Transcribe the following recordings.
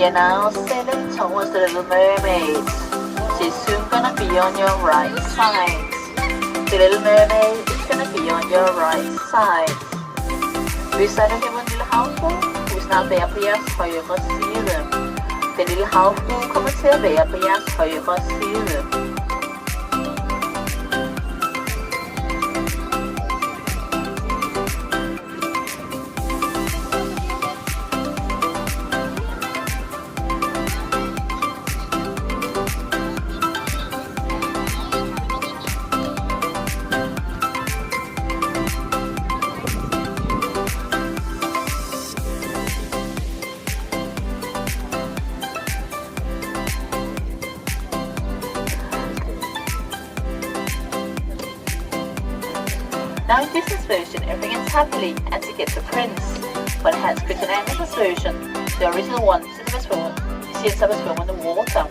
We are now sailing towards the Little Mermaid. She's soon gonna be on your right side. The Little Mermaid is gonna be on your right side. Vi sejler gennem en lille havbro. Vi er snart være på jeres højre side. Den lille havbro kommer til at være på jeres højre side. Now in business version, everything ends happily and she gets a prince. But it has Copenhagen version, the original one, she ends up as well in the water.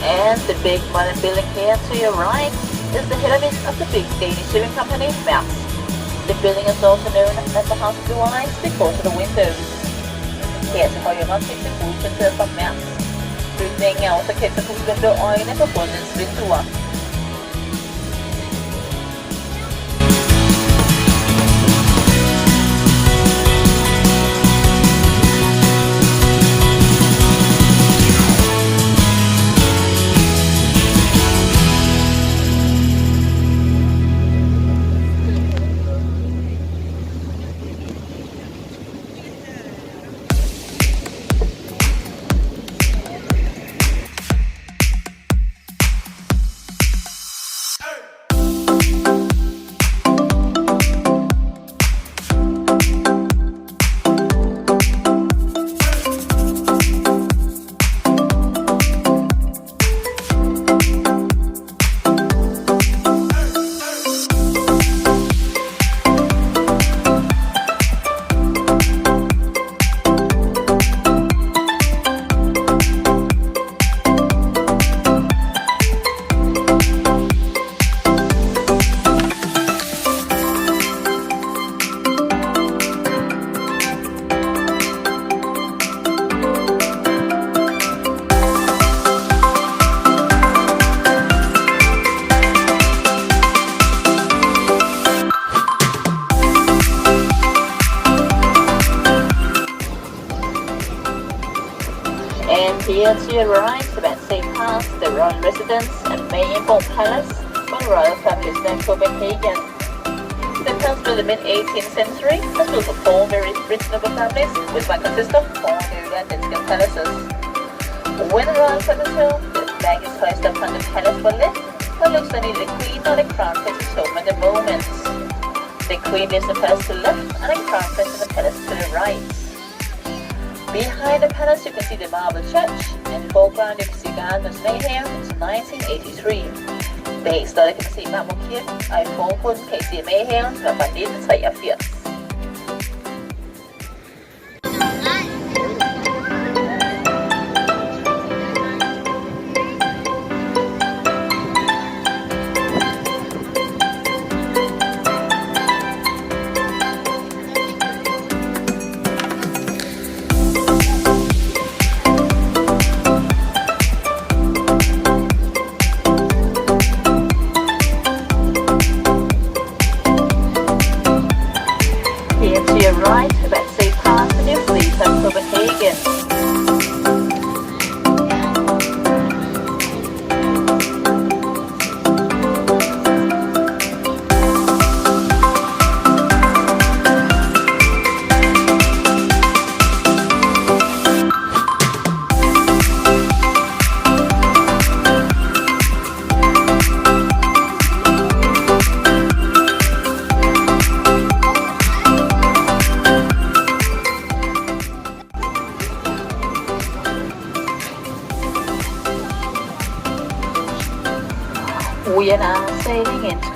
And the big modern building here to your right is the head of the big Danish shipping company, Nyahvn. The building is also known as the House of Blue Eyes because of the windows. Her til højre findes det godkendte fra Nyahvn. Bygningen er også kendt for de blå øjne på bundens vinduer. And here to your right, about safe past the royal residence and main boat palace for the royal families in Copenhagen. The palace built in the mid-18th century was built for four very rich noble families, which might consist of four new and Danish palaces. When the royal family is home, the flag is placed upon the palace for lift, but looks only the queen or the crown prince is home at the moment. The queen lives in the palace to the left and the crown prince in the palace to the right. Behind the palace you can see the marble church, and in the foreground you can see Gardner's Nyhavn from 1983. Bag stedet kan man se Marmorkirken, og i forgrunden kan I se Nyhavn, som er fra 1983.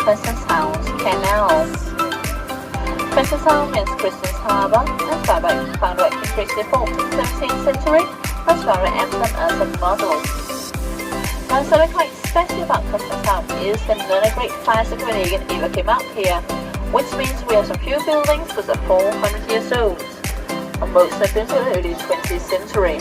Christianshavn Canal. Christianshavn means Christian's harbour and founded by King Christian IV in the 17th century, as well as Amsterdam as a model. Now, something quite special about Christianshavn is that none of great fires of Copenhagen ever came out here, which means we have some few buildings that are 400 years old, and most have been from the early 20th century.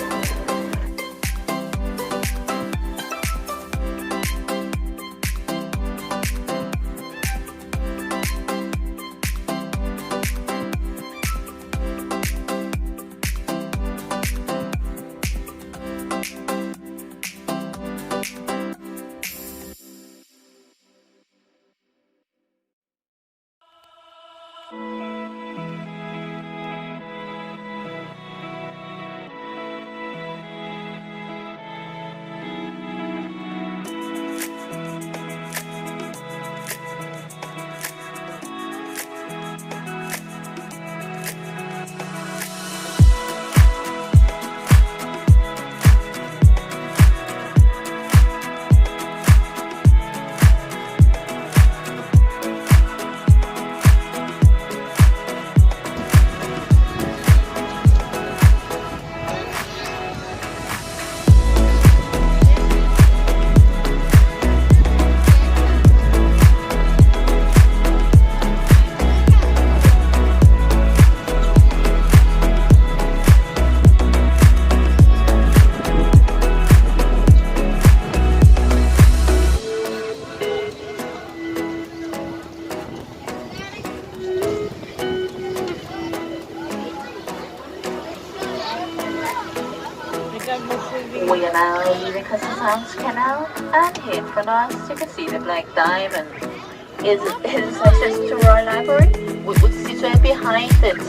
We are now leaving Copenhagen Canal, and here in front of us you can see the Black Diamond. It is access to Royal Library, which is situated behind it.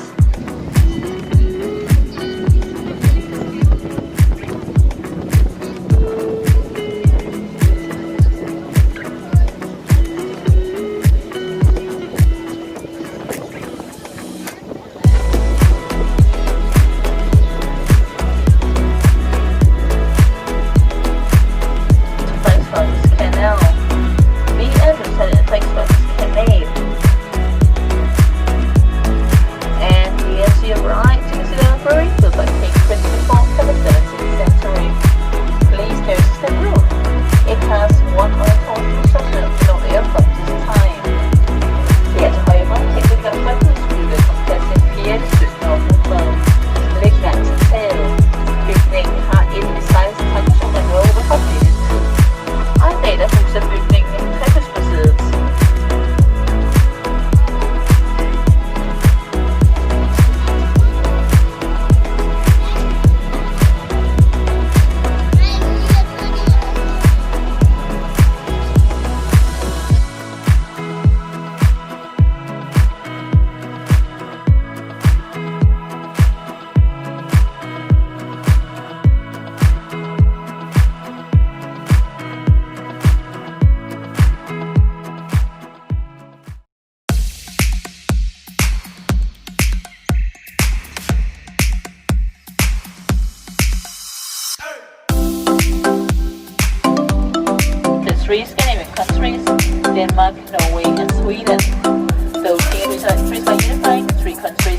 Three Scandinavian countries, Denmark, Norway and Sweden. Those countries are unifying three countries